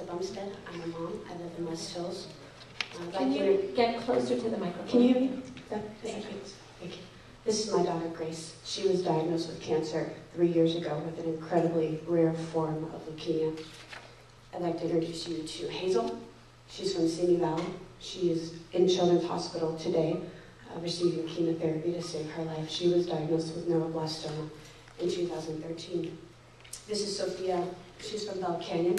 Bumstead. I'm a mom. I live in West Hills. Can you get closer to the microphone? Can you hear me? Thank you. This is my daughter, Grace. She was diagnosed with cancer 3 years ago with an incredibly rare form of leukemia. I'd like to introduce you to Hazel. She's from Simi Valley. She is in Children's Hospital today, receiving chemotherapy to save her life. She was diagnosed with neuroblastoma in 2013. This is Sophia. She's from Bell Canyon.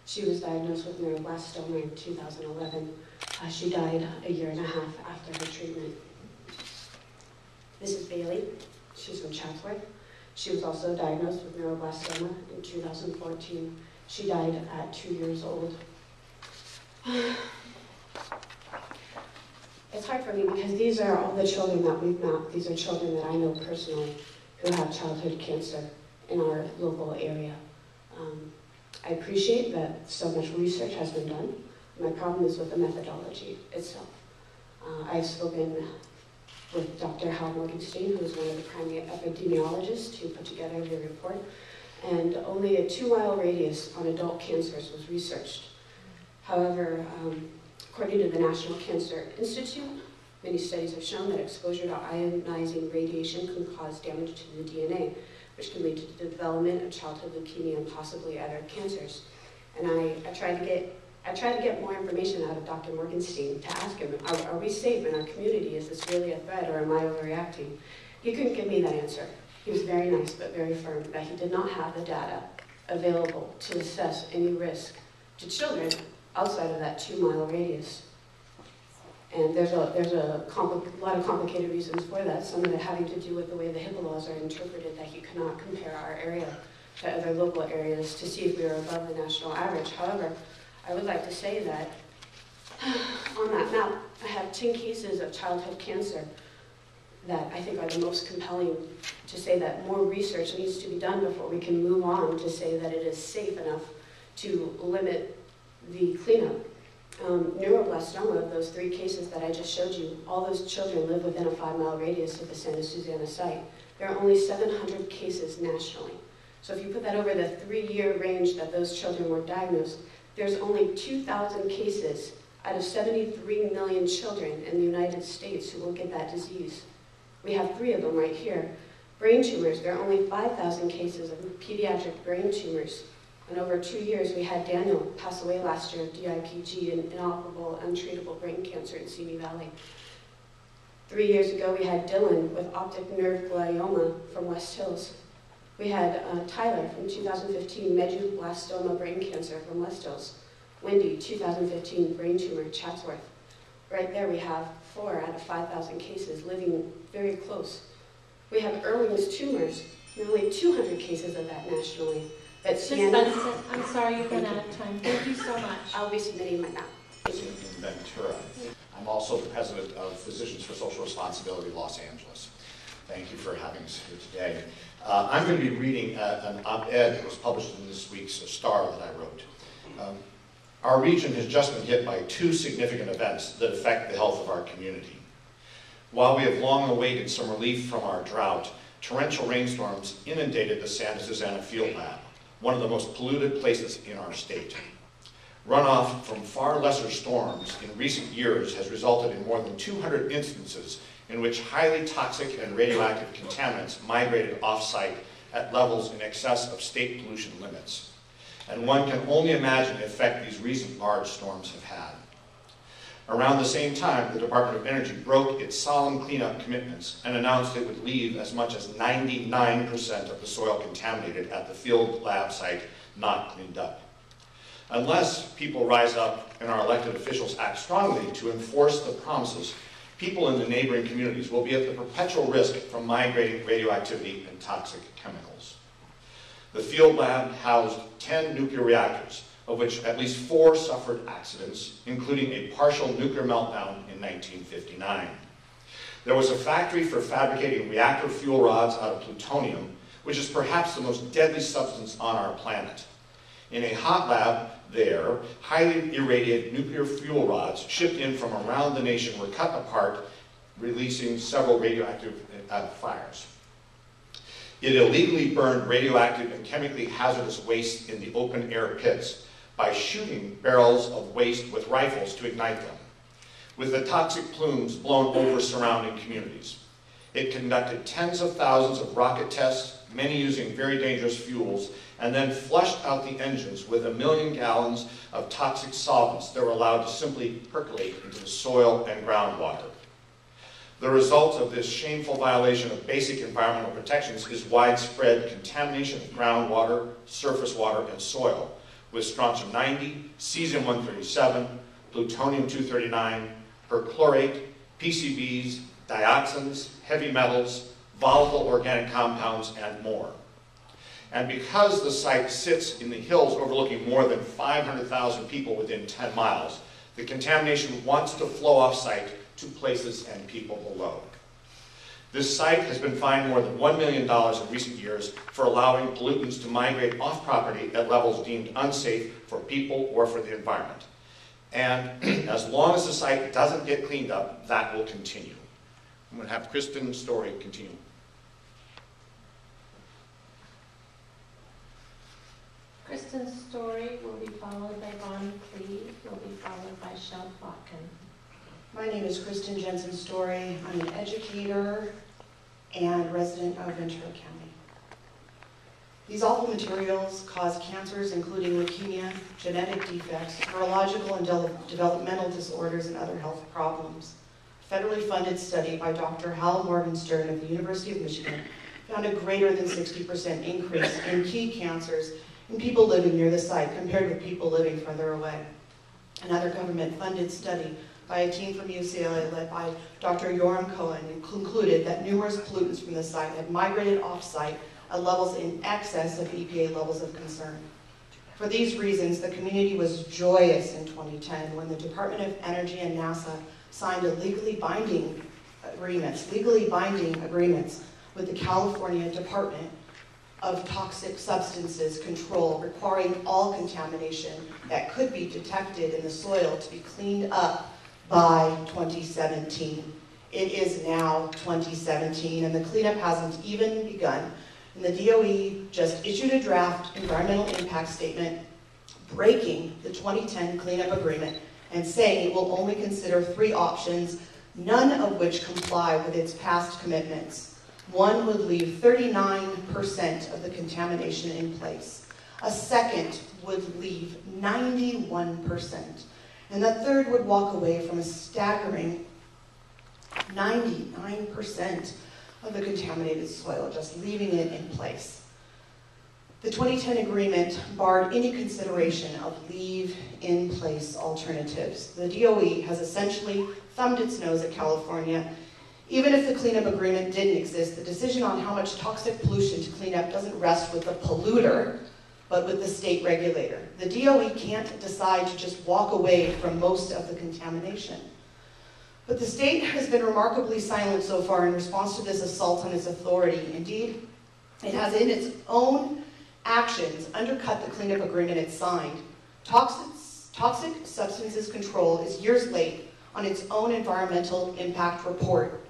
She was diagnosed with neuroblastoma in 2011. She died a year and a half after her treatment. This is Bailey. She's from Chatsworth. She was also diagnosed with neuroblastoma in 2014. She died at 2 years old. It's hard for me because these are all the children that we've mapped. These are children that I know personally who have childhood cancer in our local area. I appreciate that so much research has been done. My problem is with the methodology itself. I've spoken with Dr. Hal Morgenstein, who is one of the primary epidemiologists who put together the report, and only a 2-mile radius on adult cancers was researched. However, according to the National Cancer Institute, many studies have shown that exposure to ionizing radiation can cause damage to the DNA, which can lead to the development of childhood leukemia and possibly other cancers. And I tried to get more information out of Dr. Morgenstein to ask him, are we safe in our community? Is this really a threat, or am I overreacting? He couldn't give me that answer. He was very nice but very firm that he did not have the data available to assess any risk to children outside of that 2-mile radius. And there's a lot of complicated reasons for that, some of it having to do with the way the HIPAA laws are interpreted, that you cannot compare our area to other local areas to see if we are above the national average. However, I would like to say that on that map, I have 10 cases of childhood cancer that I think are the most compelling to say that more research needs to be done before we can move on to say that it is safe enough to limit the cleanup. Neuroblastoma, of those 3 cases that I just showed you, all those children live within a 5-mile radius of the Santa Susana site. There are only 700 cases nationally. So if you put that over the 3-year range that those children were diagnosed, there's only 2,000 cases out of 73 million children in the United States who will get that disease. We have 3 of them right here. Brain tumors, there are only 5,000 cases of pediatric brain tumors. And over 2 years, we had Daniel pass away last year of DIPG, an inoperable, untreatable brain cancer in Simi Valley. 3 years ago, we had Dylan with optic nerve glioma from West Hills. We had Tyler from 2015, medulloblastoma brain cancer from West Hills. Wendy, 2015, brain tumor, Chatsworth. Right there, we have 4 out of 5,000 cases living very close. We have Irwing's tumors, nearly 200 cases of that nationally. Ms. Benson, I'm sorry you've run out of time. Thank you so much. I'll be submitting my map. In Ventura. I'm also the president of Physicians for Social Responsibility Los Angeles. Thank you for having us here today. I'm going to be reading an op-ed that was published in this week's Star that I wrote. Our region has just been hit by 2 significant events that affect the health of our community. While we have long awaited some relief from our drought, torrential rainstorms inundated the Santa Susana Field Lab, one of the most polluted places in our state. Runoff from far lesser storms in recent years has resulted in more than 200 instances in which highly toxic and radioactive contaminants migrated off-site at levels in excess of state pollution limits. And one can only imagine the effect these recent large storms have had. Around the same time, the Department of Energy broke its solemn cleanup commitments and announced it would leave as much as 99% of the soil contaminated at the field lab site not cleaned up. Unless people rise up and our elected officials act strongly to enforce the promises, people in the neighboring communities will be at the perpetual risk from migrating radioactivity and toxic chemicals. The field lab housed 10 nuclear reactors, of which at least 4 suffered accidents, including a partial nuclear meltdown in 1959. There was a factory for fabricating reactor fuel rods out of plutonium, which is perhaps the most deadly substance on our planet. In a hot lab there, highly irradiated nuclear fuel rods shipped in from around the nation were cut apart, releasing several radioactive fires. It illegally burned radioactive and chemically hazardous waste in the open air pits, by shooting barrels of waste with rifles to ignite them, with the toxic plumes blown over surrounding communities. It conducted tens of thousands of rocket tests, many using very dangerous fuels, and then flushed out the engines with 1 million gallons of toxic solvents that were allowed to simply percolate into the soil and groundwater. The result of this shameful violation of basic environmental protections is widespread contamination of groundwater, surface water, and soil with strontium-90, cesium-137, plutonium-239, perchlorate, PCBs, dioxins, heavy metals, volatile organic compounds, and more. And because the site sits in the hills overlooking more than 500,000 people within 10 miles, the contamination wants to flow off-site to places and people below. This site has been fined more than $1 million in recent years for allowing pollutants to migrate off property at levels deemed unsafe for people or for the environment. And as long as the site doesn't get cleaned up, that will continue. I'm going to have Kristen Story continue. Kristen's story will be followed by Bonnie Klea, will be followed by Sheldon Plotkin. My name is Kristen Jensen Story. I'm an educator and resident of Ventura County. These awful materials cause cancers including leukemia, genetic defects, neurological and developmental disorders, and other health problems. A federally funded study by Dr. Hal Morgenstern of the University of Michigan found a greater than 60% increase in key cancers in people living near the site compared with people living further away. Another government-funded study by a team from UCLA led by Dr. Yoram Cohen concluded that numerous pollutants from the site had migrated off-site at levels in excess of EPA levels of concern. For these reasons, the community was joyous in 2010 when the Department of Energy and NASA signed legally binding agreements with the California Department of Toxic Substances Control, requiring all contamination that could be detected in the soil to be cleaned up by 2017. It is now 2017, and the cleanup hasn't even begun. And the DOE just issued a draft environmental impact statement breaking the 2010 cleanup agreement and saying it will only consider 3 options, none of which comply with its past commitments. One would leave 39% of the contamination in place. A second would leave 91%. And the third would walk away from a staggering 99% of the contaminated soil, just leaving it in place. The 2010 agreement barred any consideration of leave-in-place alternatives. The DOE has essentially thumbed its nose at California. Even if the cleanup agreement didn't exist, the decision on how much toxic pollution to clean up doesn't rest with the polluter, but with the state regulator. The DOE can't decide to just walk away from most of the contamination. But the state has been remarkably silent so far in response to this assault on its authority. Indeed, it has in its own actions undercut the cleanup agreement it signed. Toxic Substances Control is years late on its own environmental impact report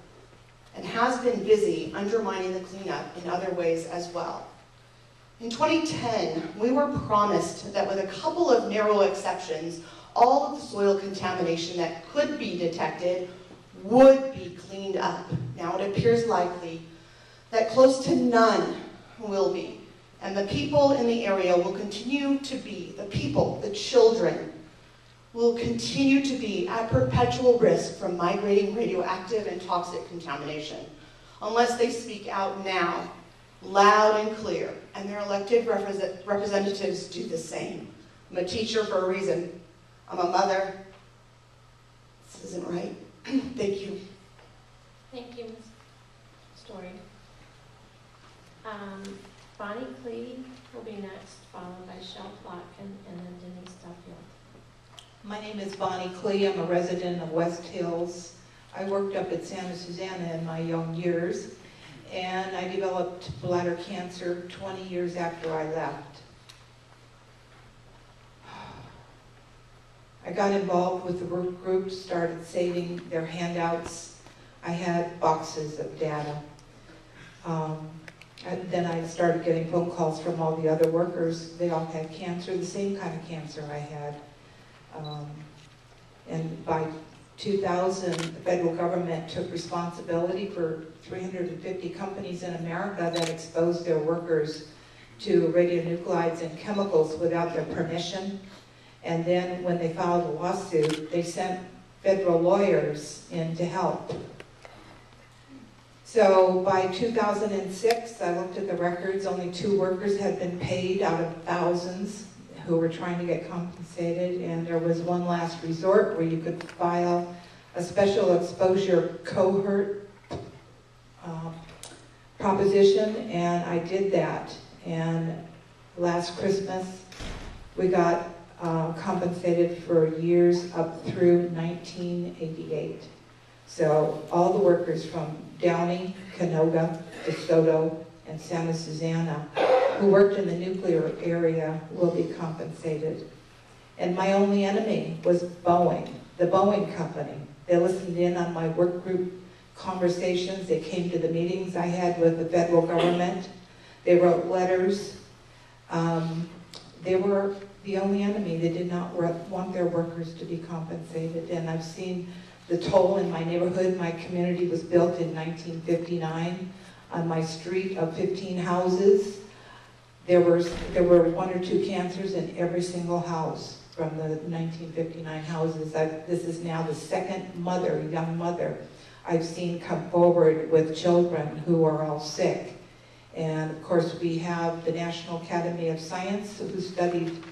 and has been busy undermining the cleanup in other ways as well. In 2010, we were promised that with a couple of narrow exceptions, all of the soil contamination that could be detected would be cleaned up. Now it appears likely that close to none will be, and the people in the area will continue to be, the children, will continue to be at perpetual risk from migrating radioactive and toxic contamination, unless they speak out now, loud and clear, and their elected representatives do the same. I'm a teacher for a reason. I'm a mother. This isn't right. Thank you. Thank you, Ms. Story. Bonnie Klea will be next, followed by Sheldon Plotkin, and then Denise Duffield. My name is Bonnie Klea. I'm a resident of West Hills. I worked up at Santa Susana in my young years, and I developed bladder cancer 20 years after I left. I got involved with the work group, started saving their handouts. I had boxes of data. And then I started getting phone calls from all the other workers. They all had cancer, the same kind of cancer I had. And by 2000, the federal government took responsibility for 350 companies in America that exposed their workers to radionuclides and chemicals without their permission. And then when they filed a lawsuit, they sent federal lawyers in to help. So by 2006, I looked at the records, only 2 workers had been paid out of thousands who were trying to get compensated, and there was one last resort where you could file a special exposure cohort proposition, and I did that. And last Christmas, we got compensated for years up through 1988. So all the workers from Downey, Canoga, DeSoto, and Santa Susana who worked in the nuclear area will be compensated. And my only enemy was Boeing, the Boeing company. They listened in on my work group conversations. They came to the meetings I had with the federal government. They wrote letters. They were the only enemy. They did not want their workers to be compensated. And I've seen the toll in my neighborhood. My community was built in 1959 on my street of 15 houses. There were 1 or 2 cancers in every single house from the 1959 houses. This is now the second young mother, I've seen come forward with children who are all sick. And of course we have the National Academy of Science who studied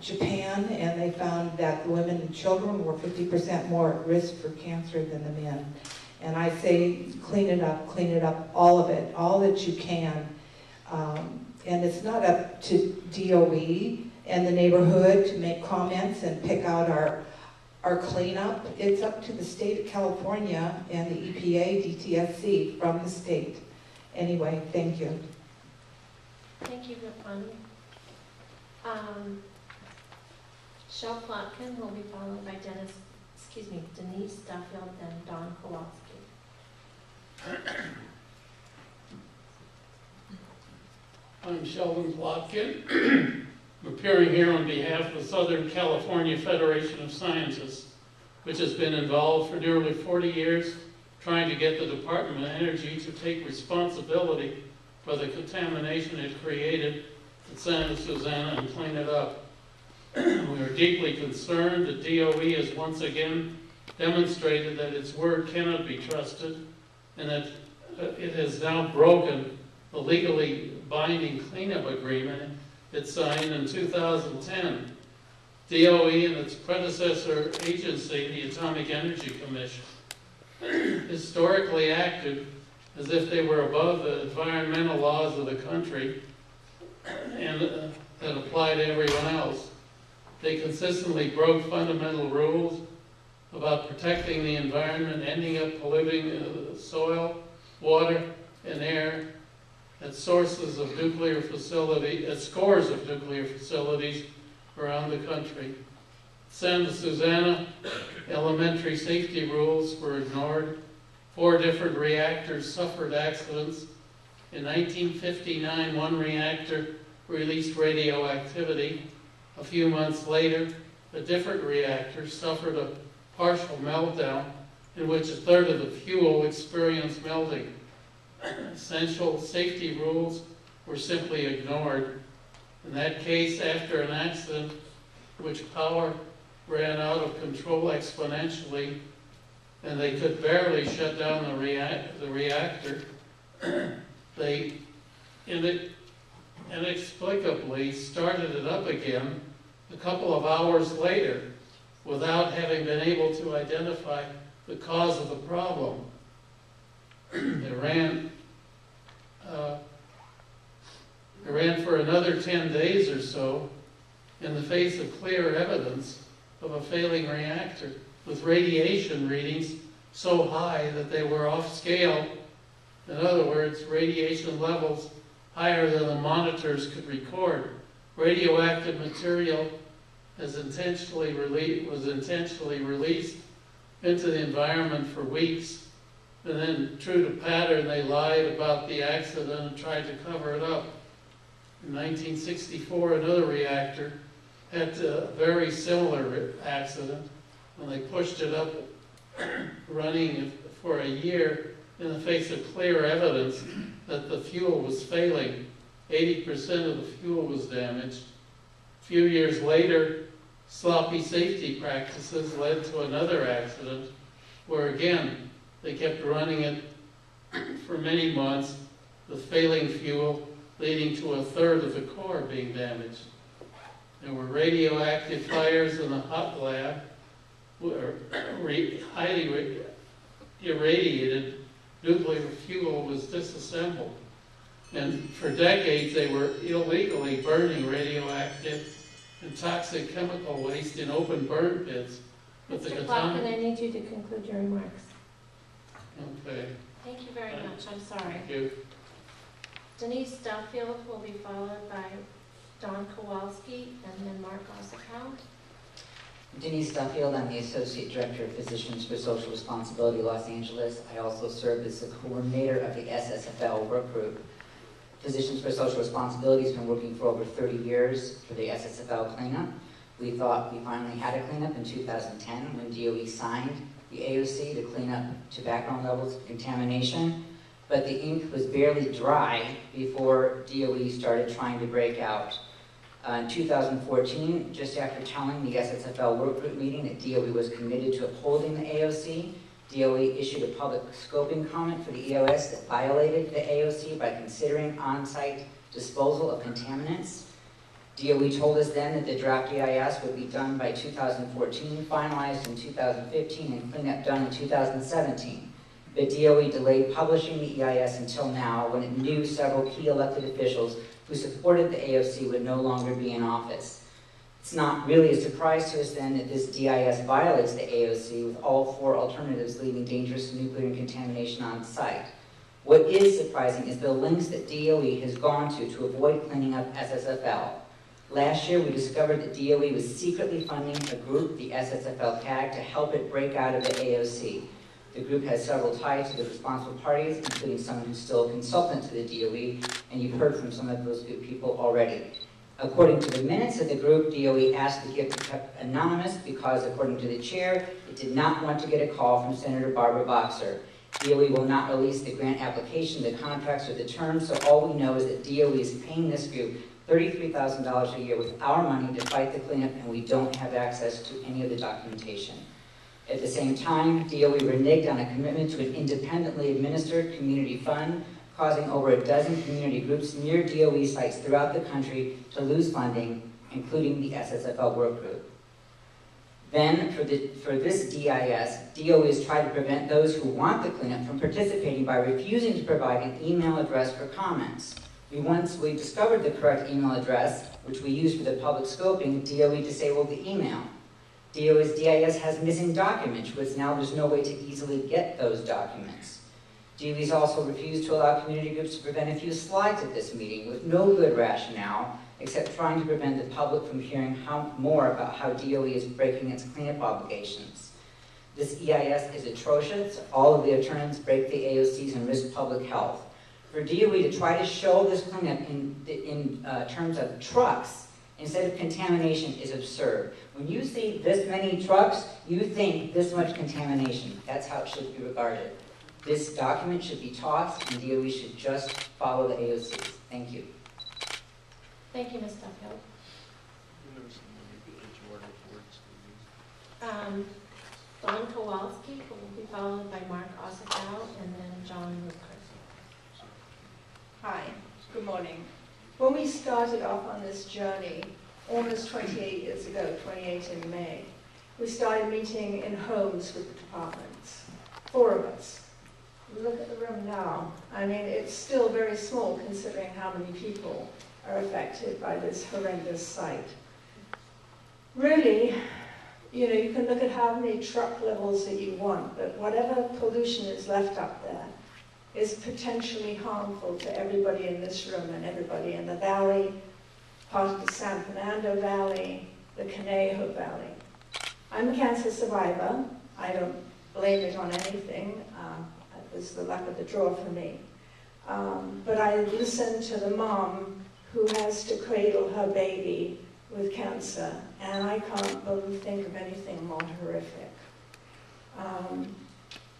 Japan, and they found that the women and children were 50% more at risk for cancer than the men. And I say clean it up, all of it, all that you can. And it's not up to DOE and the neighborhood to make comments and pick out our cleanup. It's up to the state of California and the EPA, DTSC from the state. Anyway, thank you. Thank you, Yvonne. Sheldon Plotkin will be followed by Denise Duffield and Don Kowalski. I'm Sheldon Plotkin. I'm appearing here on behalf of the Southern California Federation of Scientists, which has been involved for nearly 40 years trying to get the Department of Energy to take responsibility for the contamination it created at Santa Susana and clean it up. We are deeply concerned that DOE has once again demonstrated that its word cannot be trusted and that it has now broken the legally binding cleanup agreement it signed in 2010. DOE and its predecessor agency, the Atomic Energy Commission, historically acted as if they were above the environmental laws of the country and that apply to everyone else. They consistently broke fundamental rules about protecting the environment, ending up polluting soil, water, and air at scores of nuclear facilities around the country. Santa Susana, elementary safety rules were ignored. 4 different reactors suffered accidents. In 1959, 1 reactor released radioactivity. A few months later, a different reactor suffered a partial meltdown in which 1/3 of the fuel experienced melting. Essential safety rules were simply ignored. In that case, after an accident in which power ran out of control exponentially and they could barely shut down the reactor, they inexplicably started it up again a couple of hours later without having been able to identify the cause of the problem. They ran for another 10 days or so in the face of clear evidence of a failing reactor with radiation readings so high that they were off scale. In other words, radiation levels higher than the monitors could record. Radioactive material was intentionally released into the environment for weeks And then, true to pattern, they lied about the accident and tried to cover it up. In 1964, another reactor had a very similar accident, and they pushed it up running for a year in the face of clear evidence that the fuel was failing. 80% of the fuel was damaged. A few years later, sloppy safety practices led to another accident where, again, they kept running it for many months with failing fuel, leading to a third of the core being damaged. There were radioactive fires in the hot lab, where highly irradiated nuclear fuel was disassembled. And for decades, they were illegally burning radioactive and toxic chemical waste in open burn pits. Mr. Plotkin, I need you to conclude your remarks. Okay. Thank you very much. I'm sorry. Thank you. Denise Duffield will be followed by Don Kowalski and then Mark Osikow. Denise Duffield, I'm the Associate Director of Physicians for Social Responsibility, Los Angeles. I also serve as the coordinator of the SSFL work group. Physicians for Social Responsibility has been working for over 30 years for the SSFL cleanup. We thought we finally had a cleanup in 2010 when DOE signed the AOC to clean up to background levels of contamination, but the ink was barely dry before DOE started trying to break out. In 2014, just after telling the SSFL work group meeting that DOE was committed to upholding the AOC, DOE issued a public scoping comment for the EOS that violated the AOC by considering on-site disposal of contaminants. DOE told us then that the draft DEIS would be done by 2014, finalized in 2015, and cleanup done in 2017. But DOE delayed publishing the EIS until now, when it knew several key elected officials who supported the AOC would no longer be in office. It's not really a surprise to us then that this DEIS violates the AOC, with all 4 alternatives leaving dangerous nuclear contamination on site. What is surprising is the lengths that DOE has gone to avoid cleaning up SSFL. Last year, we discovered that DOE was secretly funding a group, the SSFL CAG, to help it break out of the AOC. The group has several ties to the responsible parties, including someone who's still a consultant to the DOE, and you've heard from some of those good people already. According to the minutes of the group, DOE asked the gift to be kept anonymous because, according to the chair, it did not want to get a call from Senator Barbara Boxer. DOE will not release the grant application, the contracts, or the terms, so all we know is that DOE is paying this group $33,000 a year with our money to fight the cleanup, and we don't have access to any of the documentation. At the same time, DOE reneged on a commitment to an independently administered community fund, causing over a dozen community groups near DOE sites throughout the country to lose funding, including the SSFL work group. Then, for this DEIS, DOE has tried to prevent those who want the cleanup from participating by refusing to provide an email address for comments. Once we discovered the correct email address, which we used for the public scoping, DOE disabled the email. DOE's DEIS has missing documents, which now there's no way to easily get those documents. DOE's also refused to allow community groups to present a few slides at this meeting with no good rationale, except trying to prevent the public from hearing more about how DOE is breaking its cleanup obligations. This EIS is atrocious. All of the alternatives break the AOCs and risk public health. For DOE to try to show this cleanup in terms of trucks instead of contamination is absurd. When you see this many trucks, you think this much contamination. That's how it should be regarded. This document should be tossed, and DOE should just follow the AOCs. Thank you. Thank you, Ms. Duffield. Don Kowalski will be followed by Mark Osikow and then John Lucas. Hi, good morning. When we started off on this journey, almost 28 years ago, 28 in May, we started meeting in homes with the departments, 4 of us. Look at the room now. I mean, it's still very small considering how many people are affected by this horrendous site. Really, you know, you can look at how many truck levels that you want, but whatever pollution is left up there is potentially harmful to everybody in this room and everybody in the valley, part of the San Fernando Valley, the Conejo Valley. I'm a cancer survivor. I don't blame it on anything. was the luck of the draw for me. But I listened to the mom who has to cradle her baby with cancer, and I can't think of anything more horrific.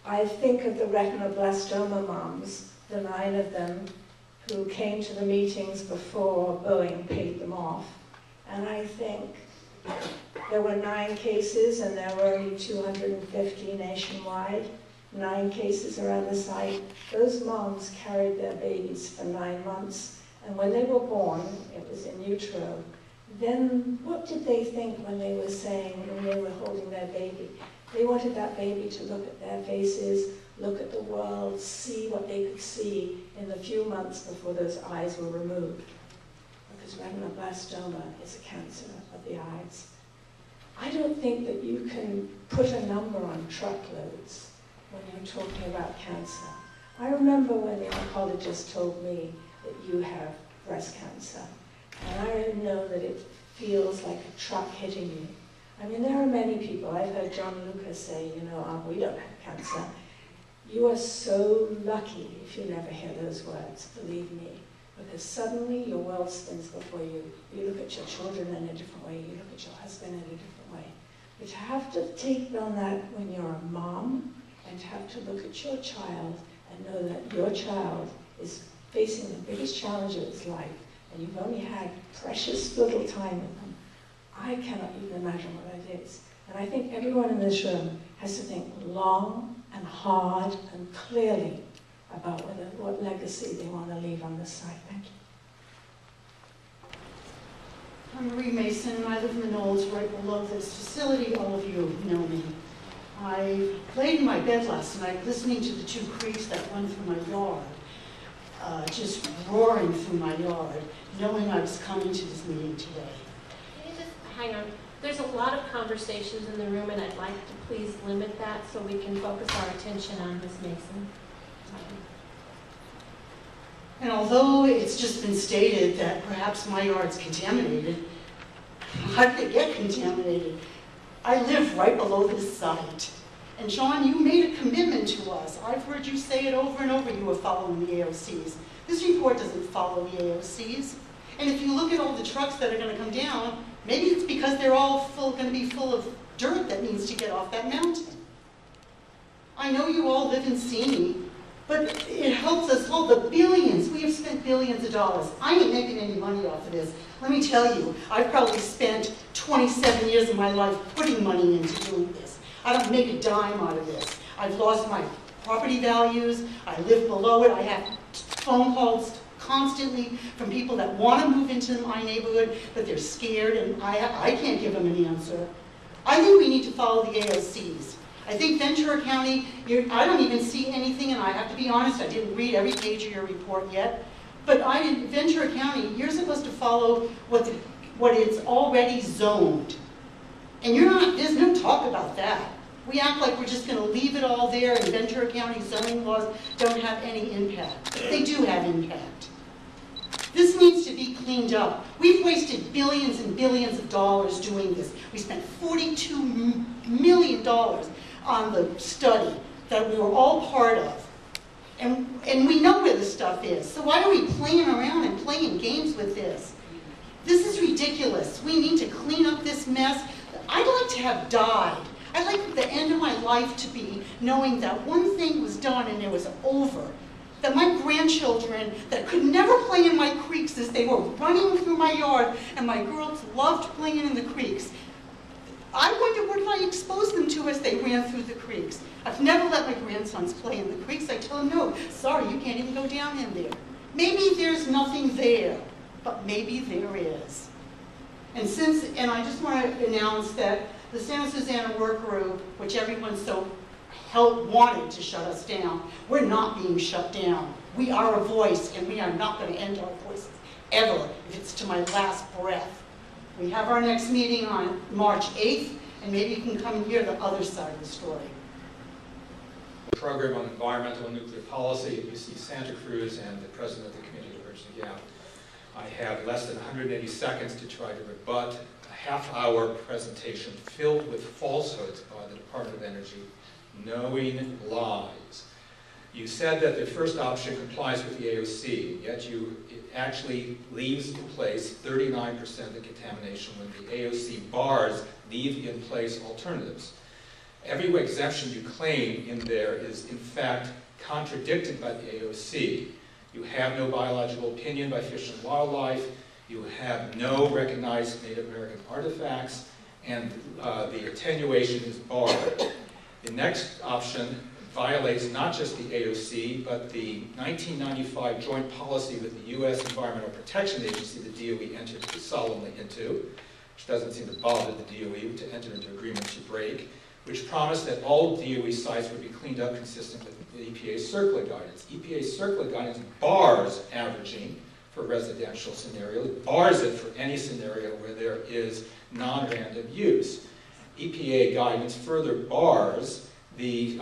I think of the retinoblastoma moms, the 9 of them, who came to the meetings before Boeing paid them off. And I think there were 9 cases, and there were only 250 nationwide, 9 cases around the site. Those moms carried their babies for 9 months, and when they were born, it was in utero. Then what did they think when they were saying, when they were holding their baby? They wanted that baby to look at their faces, look at the world, see what they could see in the few months before those eyes were removed. Because retinoblastoma is a cancer of the eyes. I don't think that you can put a number on truckloads when you're talking about cancer. I remember when the oncologist told me that you have breast cancer, and I know that it feels like a truck hitting you. I mean, there are many people. I've heard John Lucas say, you know, we don't have cancer. You are so lucky if you never hear those words, believe me, because suddenly your world spins before you. You look at your children in a different way. You look at your husband in a different way. But to have to take on that when you're a mom, and to have to look at your child and know that your child is facing the biggest challenge of its life, and you've only had precious little time with them, I cannot even imagine what that is. And I think everyone in this room has to think long and hard and clearly about what legacy they want to leave on this site. Thank you. I'm Marie Mason, and I live in the Knolls right below this facility. All of you know me. I laid in my bed last night listening to the 2 creeks that run through my yard, just roaring through my yard, knowing I was coming to this meeting today. Can you just hang on? There's a lot of conversations in the room, and I'd like to please limit that so we can focus our attention on Ms. Mason. And although it's just been stated that perhaps my yard's contaminated, how did it get contaminated? I live right below this site. And John, you made a commitment to us. I've heard you say it over and over, you were following the AOCs. This report doesn't follow the AOCs. And if you look at all the trucks that are going to come down, maybe it's because they're all going to be full of dirt that needs to get off that mountain. I know you all live in Simi, but it helps us hold the billions. We have spent billions of dollars. I ain't making any money off of this. Let me tell you, I've probably spent 27 years of my life putting money into doing this. I don't make a dime out of this. I've lost my property values. I live below it. I have phone calls constantly from people that want to move into my neighborhood, but they're scared, and I can't give them an answer. I think we need to follow the AOCs. I think Ventura County, I don't even see anything, and I have to be honest, I didn't read every page of your report yet, but Ventura County, you're supposed to follow what it's already zoned. And there's no talk about that. We act like we're just going to leave it all there, and Ventura County zoning laws don't have any impact. They do have impact. This needs to be cleaned up. We've wasted billions and billions of dollars doing this. We spent $42 million on the study that we were all part of. And we know where the stuff is. So why are we playing around and playing games with this? This is ridiculous. We need to clean up this mess. I'd like to have died. I'd like the end of my life to be knowing that one thing was done and it was over. That my grandchildren that could never play in my creeks as they were running through my yard, and my girls loved playing in the creeks. I wonder what I exposed them to as they ran through the creeks. I've never let my grandsons play in the creeks. I tell them, no, sorry, you can't even go down in there. Maybe there's nothing there, but maybe there is. And I just want to announce that the Santa Susana Work Group, which everyone so wanted to shut us down, we're not being shut down. We are a voice, and we are not going to end our voices, ever, if it's to my last breath. We have our next meeting on March 8th, and maybe you can come and hear the other side of the story. Program on Environmental and Nuclear Policy at UC Santa Cruz and the President of the Committee of Virginia Gap. I have less than 180 seconds to try to rebut a half-hour presentation filled with falsehoods by the Department of Energy, knowing lies. You said that the first option complies with the AOC, yet it actually leaves in place 39% of the contamination when the AOC bars leave in place alternatives. Every exemption you claim in there is in fact contradicted by the AOC. You have no biological opinion by Fish and Wildlife, you have no recognized Native American artifacts, and the attenuation is barred. The next option violates not just the AOC, but the 1995 joint policy with the U.S. Environmental Protection Agency, the DOE entered solemnly into, which doesn't seem to bother the DOE to enter into agreements to break, which promised that all DOE sites would be cleaned up consistent with the EPA's CERCLA guidance. EPA's CERCLA guidance bars averaging for residential scenarios, bars it for any scenario where there is non-random use. EPA guidance further bars the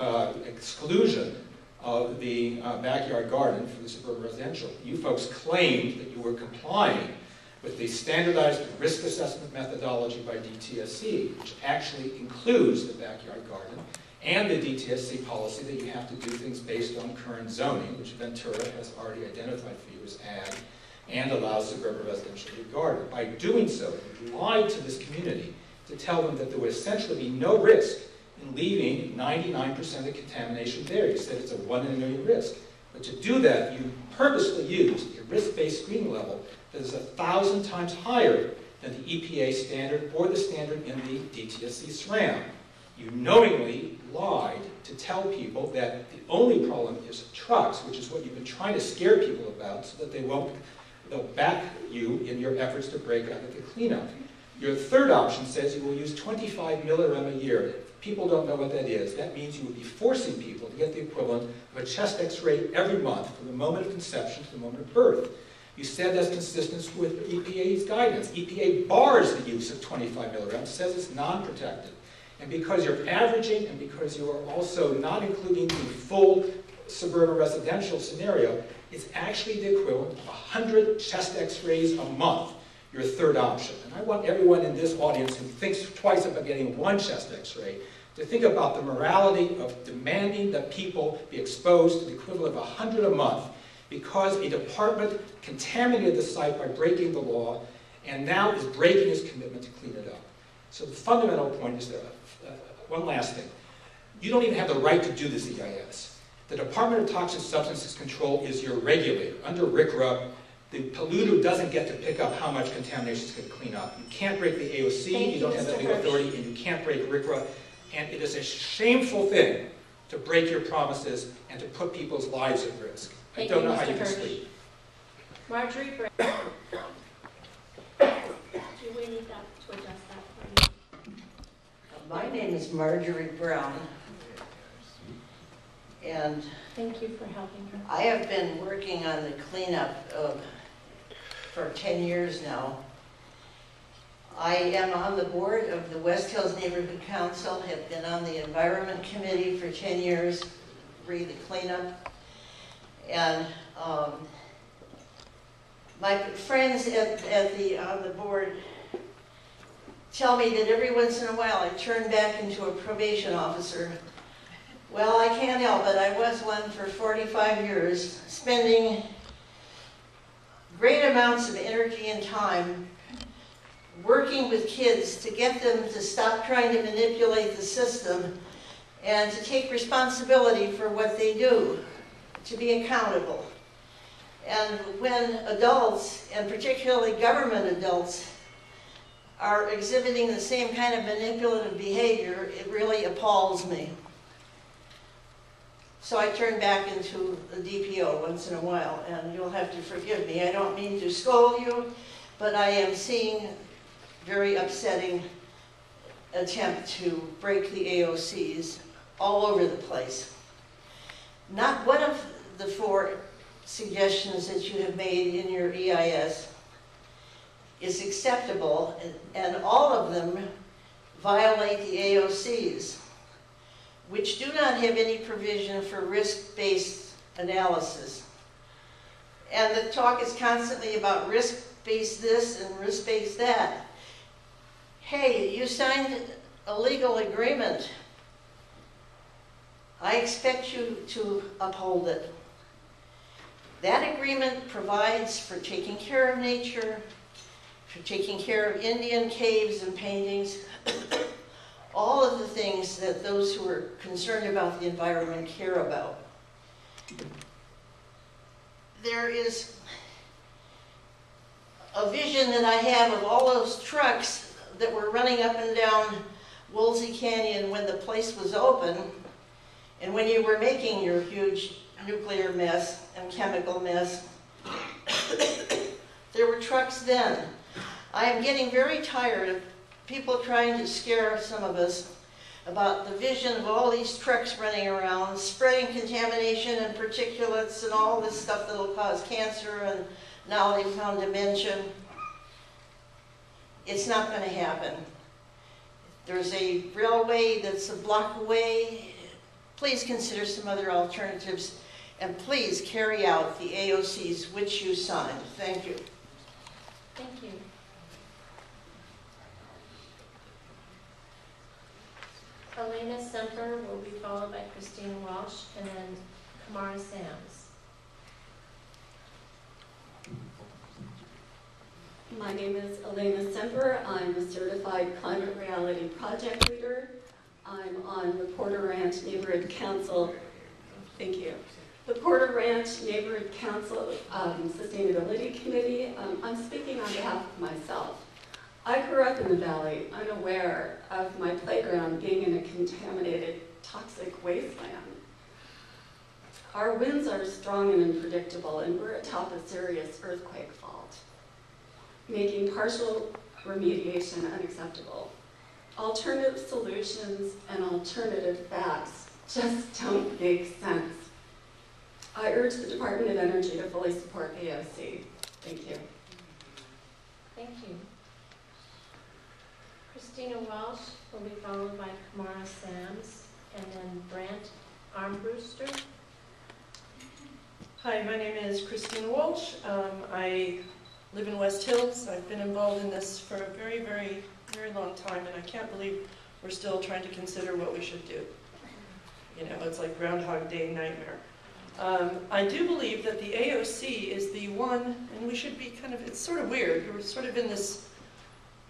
exclusion of the backyard garden for the suburban residential. You folks claimed that you were complying with the standardized risk assessment methodology by DTSC, which actually includes the backyard garden, and the DTSC policy that you have to do things based on current zoning, which Ventura has already identified for you as ag, and allows suburban residential to be garden. By doing so, you lied to this community to tell them that there would essentially be no risk in leaving 99% of the contamination there. You said it's a 1 in a million risk. But to do that, you purposely used a risk-based screening level that is 1,000 times higher than the EPA standard or the standard in the DTSC SRAM. You knowingly lied to tell people that the only problem is trucks, which is what you've been trying to scare people about so that they'll back you in your efforts to break out of the cleanup. Your third option says you will use 25 millirem a year. If people don't know what that is, that means you would be forcing people to get the equivalent of a chest x-ray every month from the moment of conception to the moment of birth. You said that's consistent with EPA's guidance. EPA bars the use of 25 milligrams, says it's non-protected. And because you're averaging and because you are also not including the full suburban residential scenario, it's actually the equivalent of 100 chest x-rays a month, your third option. And I want everyone in this audience who thinks twice about getting one chest x-ray to think about the morality of demanding that people be exposed to the equivalent of 100 a month because a department contaminated the site by breaking the law and now is breaking its commitment to clean it up. So the fundamental point is that, one last thing, you don't even have the right to do this EIS. The Department of Toxic Substances Control is your regulator. Under RCRA, the polluter doesn't get to pick up how much contamination it's going to clean up. You can't break the AOC, you don't have that legal authority, and you can't break RCRA. And it is a shameful thing to break your promises and to put people's lives at risk. I don't know how you can sleep. Margery Brown. Do we need that to adjust that for you? My name is Margery Brown, and thank you for helping her. I have been working on the cleanup for 10 years now. I am on the board of the West Hills Neighborhood Council, have been on the Environment Committee for 10 years, read the cleanup, and my friends on the board tell me that every once in a while I turn back into a probation officer. Well, I can't help it. I was one for 45 years, spending great amounts of energy and time working with kids to get them to stop trying to manipulate the system and to take responsibility for what they do, to be accountable. And when adults, and particularly government adults, are exhibiting the same kind of manipulative behavior, it really appalls me. So I turn back into a DPO once in a while, and you'll have to forgive me. I don't mean to scold you, but I am seeing very upsetting attempt to break the AOCs all over the place. Not one of the 4 suggestions that you have made in your EIS is acceptable, and all of them violate the AOCs, which do not have any provision for risk-based analysis. And the talk is constantly about risk-based this and risk-based that. Hey, you signed a legal agreement I expect you to uphold it. That agreement provides for taking care of nature, for taking care of Indian caves and paintings, all of the things that those who are concerned about the environment care about. There is a vision that I have of all those trucks that were running up and down Woolsey Canyon when the place was open, and when you were making your huge nuclear mess and chemical mess. There were trucks then. I am getting very tired of people trying to scare some of us about the vision of all these trucks running around, spraying contamination and particulates and all this stuff that will cause cancer, and now they've found dementia. It's not going to happen. There's a railway that's a block away. Please consider some other alternatives, and please carry out the AOCs which you signed. Thank you. Thank you. Elaina Semper will be followed by Christina Walsh, and then Kamara Sams. My name is Elaina Semper. I'm a certified climate reality project leader. I'm on the Porter Ranch Neighborhood Council. Thank you. The Porter Ranch Neighborhood Council Sustainability Committee. I'm speaking on behalf of myself. I grew up in the valley, unaware of my playground being in a contaminated, toxic wasteland. Our winds are strong and unpredictable, and we're atop a serious earthquake fault, making partial remediation unacceptable. Alternative solutions and alternative facts just don't make sense. I urge the Department of Energy to fully support AOC. Thank you. Thank you. Christina Walsh will be followed by Kamara Sams, and then Brant Armbruster. Hi, my name is Christina Walsh. I live in West Hills. I've been involved in this for a very, very, very long time, and I can't believe we're still trying to consider what we should do. You know, it's like Groundhog Day nightmare. I do believe that the AOC is the one, and we should be kind of, it's sort of weird. We're sort of in this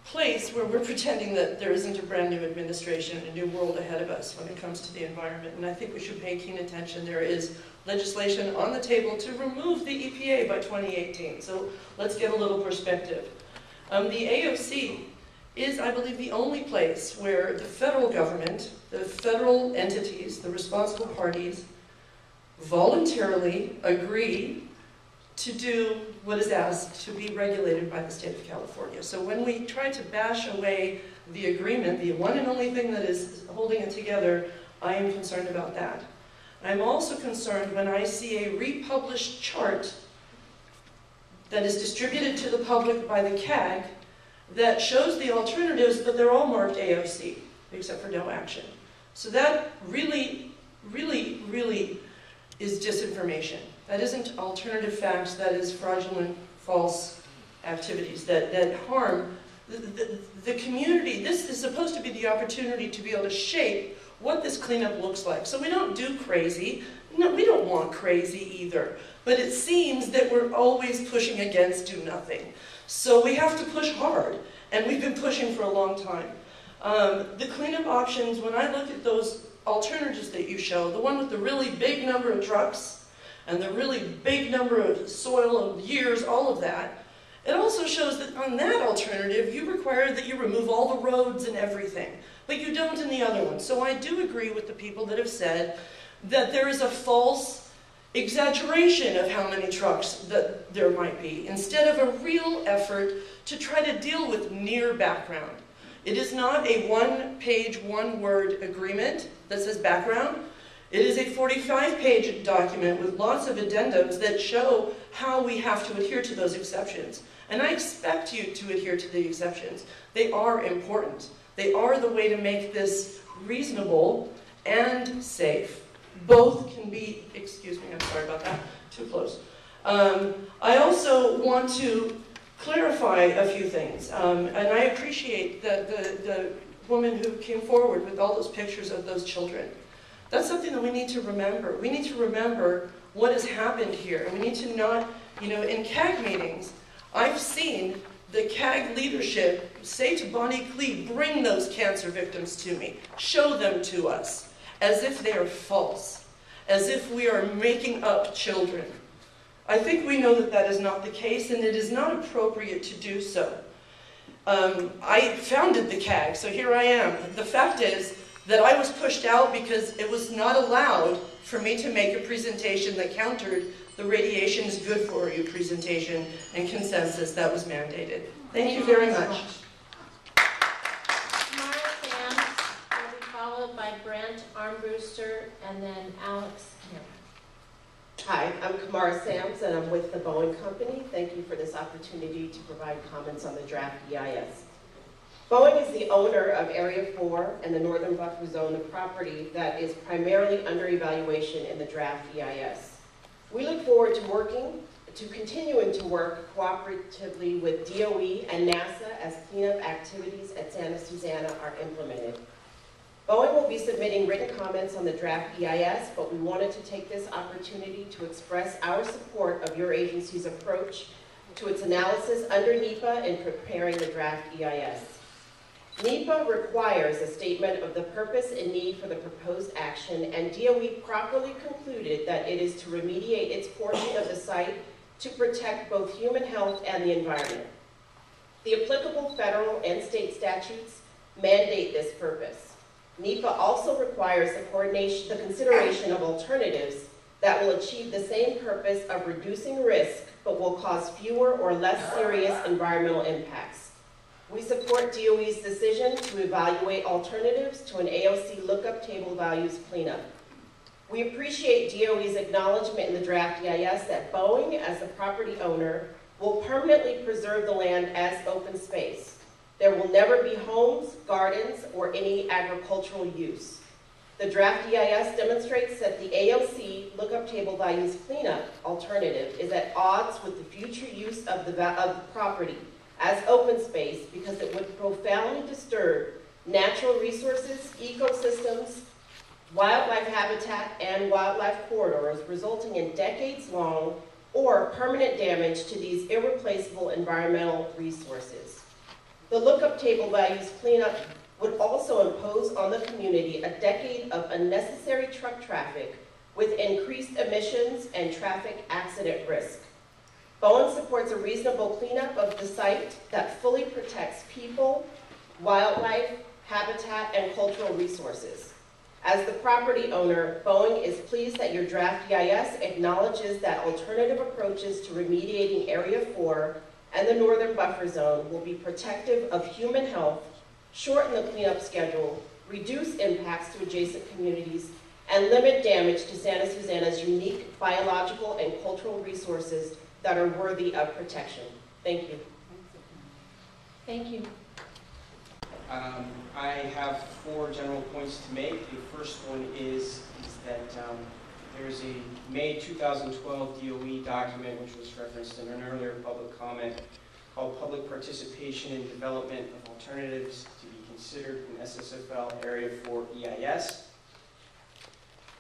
place where we're pretending that there isn't a brand new administration and a new world ahead of us when it comes to the environment, and I think we should pay keen attention. There is legislation on the table to remove the EPA by 2018, so let's get a little perspective. The AOC is, I believe, the only place where the federal government, the federal entities, the responsible parties, voluntarily agree to do what is asked to be regulated by the state of California. So when we try to bash away the agreement, the one and only thing that is holding it together, I am concerned about that. I'm also concerned when I see a republished chart that is distributed to the public by the CAG that shows the alternatives, but they're all marked AOC, except for no action. So that really, really, really is disinformation. That isn't alternative facts, that is fraudulent, false activities that harm the community. This is supposed to be the opportunity to be able to shape what this cleanup looks like. So we don't do crazy. No, we don't want crazy either. But it seems that we're always pushing against do nothing. So we have to push hard, and we've been pushing for a long time. The cleanup options, when I look at those alternatives that you show, the one with the really big number of trucks, and the really big number of soil and years, all of that, it also shows that on that alternative, you require that you remove all the roads and everything, but you don't in the other one. So I do agree with the people that have said that there is a false exaggeration of how many trucks that there might be, instead of a real effort to try to deal with near background. It is not a one-page, one-word agreement that says background. It is a 45-page document with lots of addendums that show how we have to adhere to those exceptions. And I expect you to adhere to the exceptions. They are important. They are the way to make this reasonable and safe. Both can be, excuse me, I'm sorry about that, too close. I also want to clarify a few things. And I appreciate the woman who came forward with all those pictures of those children. That's something that we need to remember. We need to remember what has happened here. We need to not, in CAG meetings, I've seen the CAG leadership say to Bonnie Klea, bring those cancer victims to me. Show them to us, as if they are false, as if we are making up children. I think we know that that is not the case, and it is not appropriate to do so. I founded the CAG, so here I am. The fact is that I was pushed out because it was not allowed for me to make a presentation that countered the radiation is good for you presentation and consensus that was mandated. Thank you very much. Kamara Sams will be followed by Brent Armbruster and then Alex Kim. Hi, I'm Kamara Sams and I'm with the Boeing Company. Thank you for this opportunity to provide comments on the draft EIS. Boeing is the owner of Area 4 and the Northern Buffer Zone of property that is primarily under evaluation in the draft EIS. We look forward to continuing to work cooperatively with DOE and NASA as cleanup activities at Santa Susana are implemented. Boeing will be submitting written comments on the draft EIS, but we wanted to take this opportunity to express our support of your agency's approach to its analysis under NEPA in preparing the draft EIS. NEPA requires a statement of the purpose and need for the proposed action, and DOE properly concluded that it is to remediate its portion of the site to protect both human health and the environment. The applicable federal and state statutes mandate this purpose. NEPA also requires the consideration of alternatives that will achieve the same purpose of reducing risk, but will cause fewer or less serious environmental impacts. We support DOE's decision to evaluate alternatives to an AOC lookup table values cleanup. We appreciate DOE's acknowledgement in the draft EIS that Boeing, as the property owner, will permanently preserve the land as open space. There will never be homes, gardens, or any agricultural use. The draft EIS demonstrates that the AOC lookup table values cleanup alternative is at odds with the future use of the property as open space because it would profoundly disturb natural resources, ecosystems, wildlife habitat, and wildlife corridors, resulting in decades-long or permanent damage to these irreplaceable environmental resources. The lookup table values cleanup would also impose on the community a decade of unnecessary truck traffic with increased emissions and traffic accident risk. Boeing supports a reasonable cleanup of the site that fully protects people, wildlife, habitat, and cultural resources. As the property owner, Boeing is pleased that your draft EIS acknowledges that alternative approaches to remediating Area 4 and the Northern Buffer Zone will be protective of human health, shorten the cleanup schedule, reduce impacts to adjacent communities, and limit damage to Santa Susana's unique biological and cultural resources that are worthy of protection. Thank you. Thank you. I have 4 general points to make. The first one is that there is a May 2012 DOE document, which was referenced in an earlier public comment, called Public Participation in Development of Alternatives to be Considered in SSFL Area 4 EIS.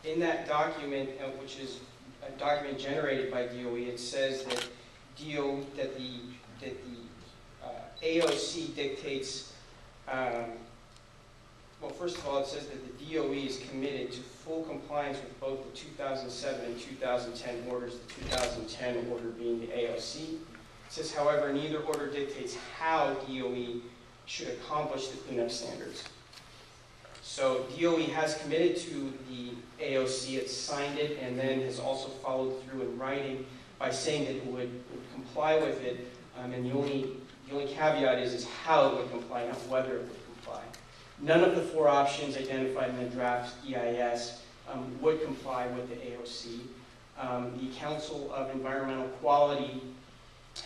In that document, which is a document generated by DOE, it says that the AOC dictates, well, first of all, it says that the DOE is committed to full compliance with both the 2007 and 2010 orders, the 2010 order being the AOC. It says, however, neither order dictates how DOE should accomplish the cleanup standards. So DOE has committed to the AOC, it's signed it, and then has also followed through in writing by saying that it would comply with it, and the only caveat is how it would comply, not whether it would comply. None of the 4 options identified in the draft EIS would comply with the AOC. The Council of Environmental Quality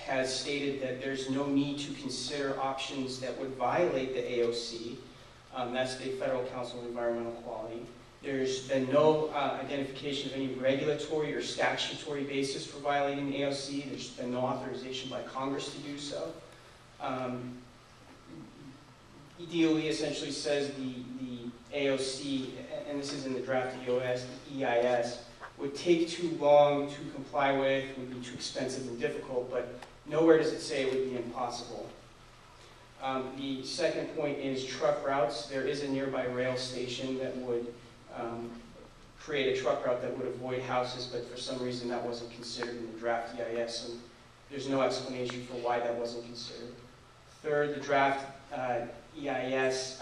has stated that there's no need to consider options that would violate the AOC. That's the Federal Council of Environmental Quality. There's been no identification of any regulatory or statutory basis for violating the AOC. There's been no authorization by Congress to do so. DOE essentially says the AOC, and this is in the draft EIS, would take too long to comply with, would be too expensive and difficult, but nowhere does it say it would be impossible. The second point is truck routes. There is a nearby rail station that would create a truck route that would avoid houses, but for some reason that wasn't considered in the draft EIS, and there's no explanation for why that wasn't considered. Third, the draft EIS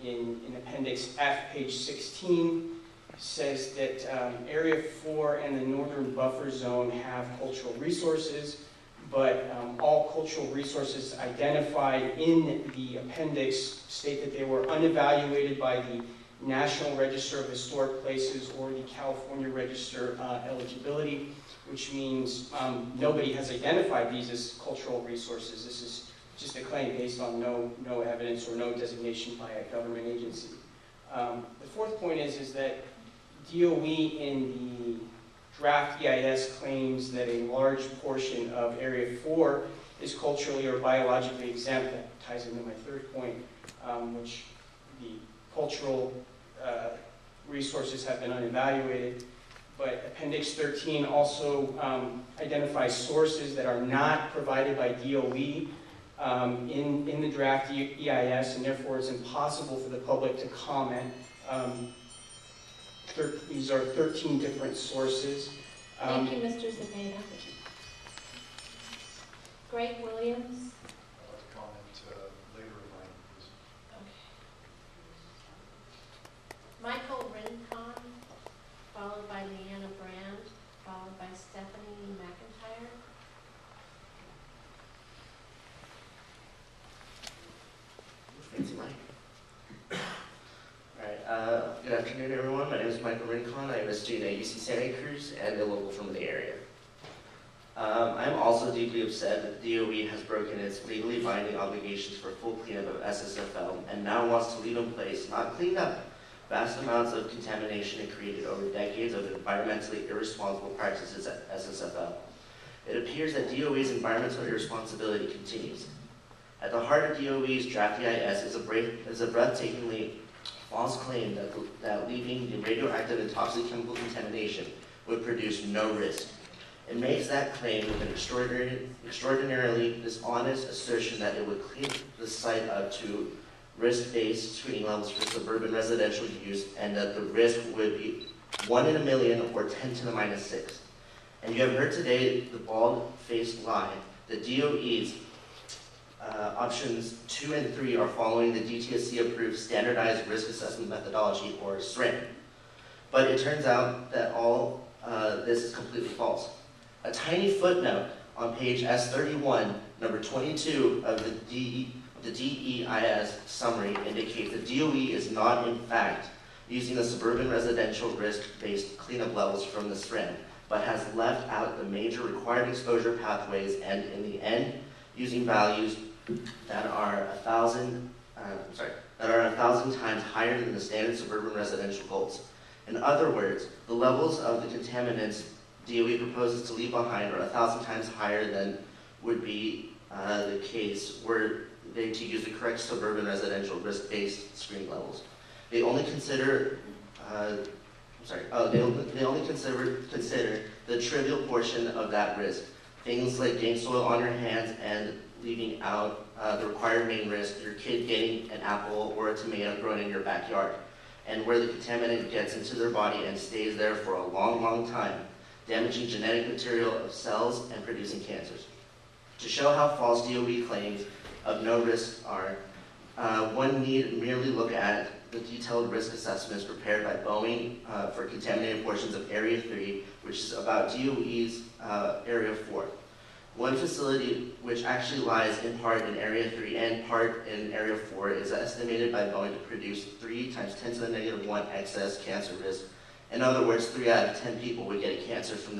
in Appendix F, page 16, says that Area 4 and the Northern Buffer Zone have cultural resources, but all cultural resources identified in the appendix state that they were unevaluated by the National Register of Historic Places or the California Register eligibility, which means nobody has identified these as cultural resources. This is just a claim based on no evidence or no designation by a government agency. The fourth point is that DOE in the draft EIS claims that a large portion of Area 4 is culturally or biologically exempt. That ties into my third point, which the cultural resources have been unevaluated. But Appendix 13 also identifies sources that are not provided by DOE in the draft EIS, and therefore it's impossible for the public to comment. These are 13 different sources. Thank you, Mr. Zepeda. Greg Williams. I'll have to comment later in my piece. Okay. Michael Rincon, followed by Leanna Brand, followed by Stephanie McIntyre. Fancy mic. Alright, good afternoon everyone. My name is Michael Rincon. I am a student at UC Santa Cruz and a local from the area. I'm also deeply upset that the DOE has broken its legally binding obligations for full cleanup of SSFL and now wants to leave in place, not clean up, vast amounts of contamination it created over decades of environmentally irresponsible practices at SSFL. It appears that DOE's environmental irresponsibility continues. At the heart of DOE's draft EIS is a breathtakingly false claim that leaving the radioactive and toxic chemical contamination would produce no risk. It makes that claim with an extraordinarily dishonest assertion that it would clean the site up to risk-based screening levels for suburban residential use, and that the risk would be 1 in a million or 10 to the minus 6. And you have heard today the bald-faced lie. The DOE's options 2 and 3 are following the DTSC-approved Standardized Risk Assessment Methodology, or SRAM. But it turns out that all this is completely false. A tiny footnote on page S31, number 22 of the DEIS summary indicates that DOE is not, in fact, using the suburban residential risk-based cleanup levels from the SRAM, but has left out the major required exposure pathways and, in the end, using values that are 1,000 times higher than the standard suburban residential goals. In other words, the levels of the contaminants DOE proposes to leave behind are 1,000 times higher than would be the case were they to use the correct suburban residential risk-based screening levels. They only consider they only consider the trivial portion of that risk, things like getting soil on your hands and leaving out the required main risk, your kid getting an apple or a tomato grown in your backyard, and where the contaminant gets into their body and stays there for a long, long time, damaging genetic material of cells and producing cancers. To show how false DOE claims of no risk are, one need merely look at the detailed risk assessments prepared by Boeing for contaminated portions of Area 3, which is about DOE's Area 4. One facility which actually lies in part in Area 3 and part in Area 4 is estimated by Boeing to produce 3 times 10 to the negative 1 excess cancer risk. In other words, 3 out of 10 people would get a cancer from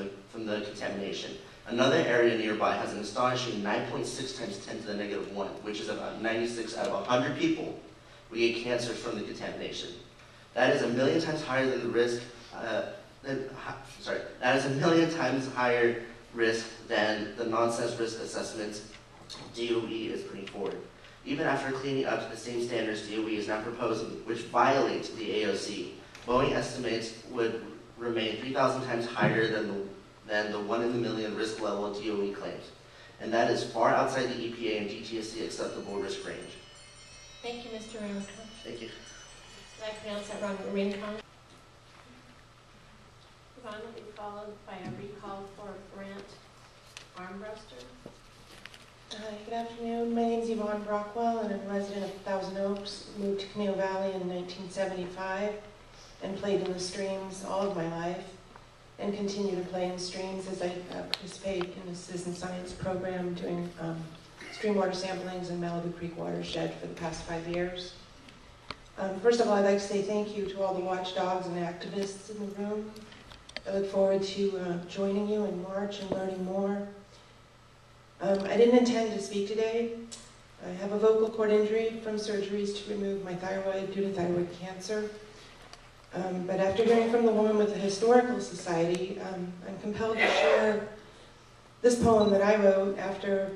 the contamination. Another area nearby has an astonishing 9.6 times 10 to the negative 1, which is about 96 out of 100 people would get cancer from the contamination. That is 1,000,000 times higher than the risk. That is 1,000,000 times higher risk than the nonsense risk assessments DOE is putting forward. Even after cleaning up to the same standards DOE is now proposing, which violates the AOC, Boeing estimates would remain 3,000 times higher than the 1 in a million risk level DOE claims. And that is far outside the EPA and DTSC acceptable risk range. Thank you, Mr. Rincon. Thank you. Did I pronounce that wrong? Rincon? Yvonne will be followed by a recall for Grant Armbruster. Hi, good afternoon. My name is Yvonne Brockwell, and I'm a resident of Thousand Oaks. Moved to Simi Valley in 1975 and played in the streams all of my life, and continue to play in streams as I participate in a citizen science program doing stream water samplings in Malibu Creek watershed for the past 5 years. First of all, I'd like to say thank you to all the watchdogs and activists in the room. I look forward to joining you in March and learning more. I didn't intend to speak today. I have a vocal cord injury from surgeries to remove my thyroid due to thyroid cancer. But after hearing from the woman with the Historical Society, I'm compelled to share this poem that I wrote after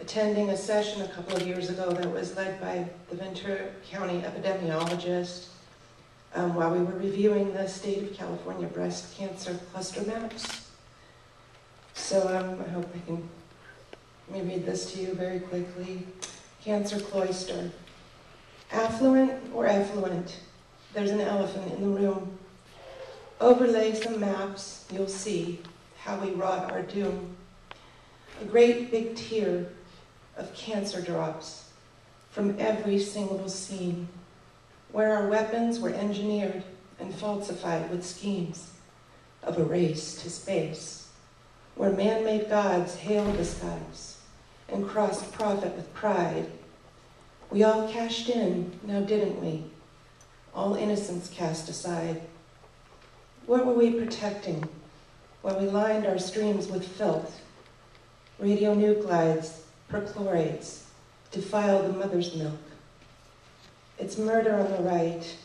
attending a session a couple of years ago that was led by the Ventura County epidemiologist while we were reviewing the state of California breast cancer cluster maps. So I hope I can let me read this to you very quickly. Cancer Cloister. Affluent or effluent? There's an elephant in the room. Overlay some maps, you'll see how we wrought our doom. A great big tier of cancer drops from every single scene, where our weapons were engineered and falsified with schemes of a race to space, where man-made gods hailed the skies and crossed profit with pride. We all cashed in, now didn't we? All innocence cast aside. What were we protecting while we lined our streams with filth? Radionuclides, perchlorates, defile the mother's milk. It's murder on the right,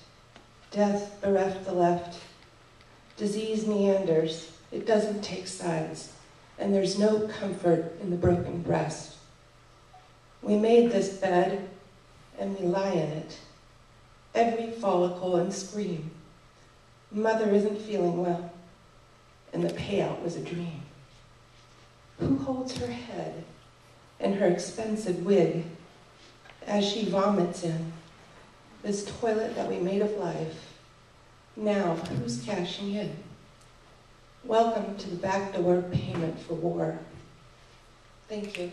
death bereft the left. Disease meanders, it doesn't take sides, and there's no comfort in the broken breast. We made this bed, and we lie in it. Every follicle and scream. Mother isn't feeling well, and the payout was a dream. Who holds her head and her expensive wig as she vomits in this toilet that we made of life? Now, who's cashing in? Welcome to the backdoor payment for war. Thank you.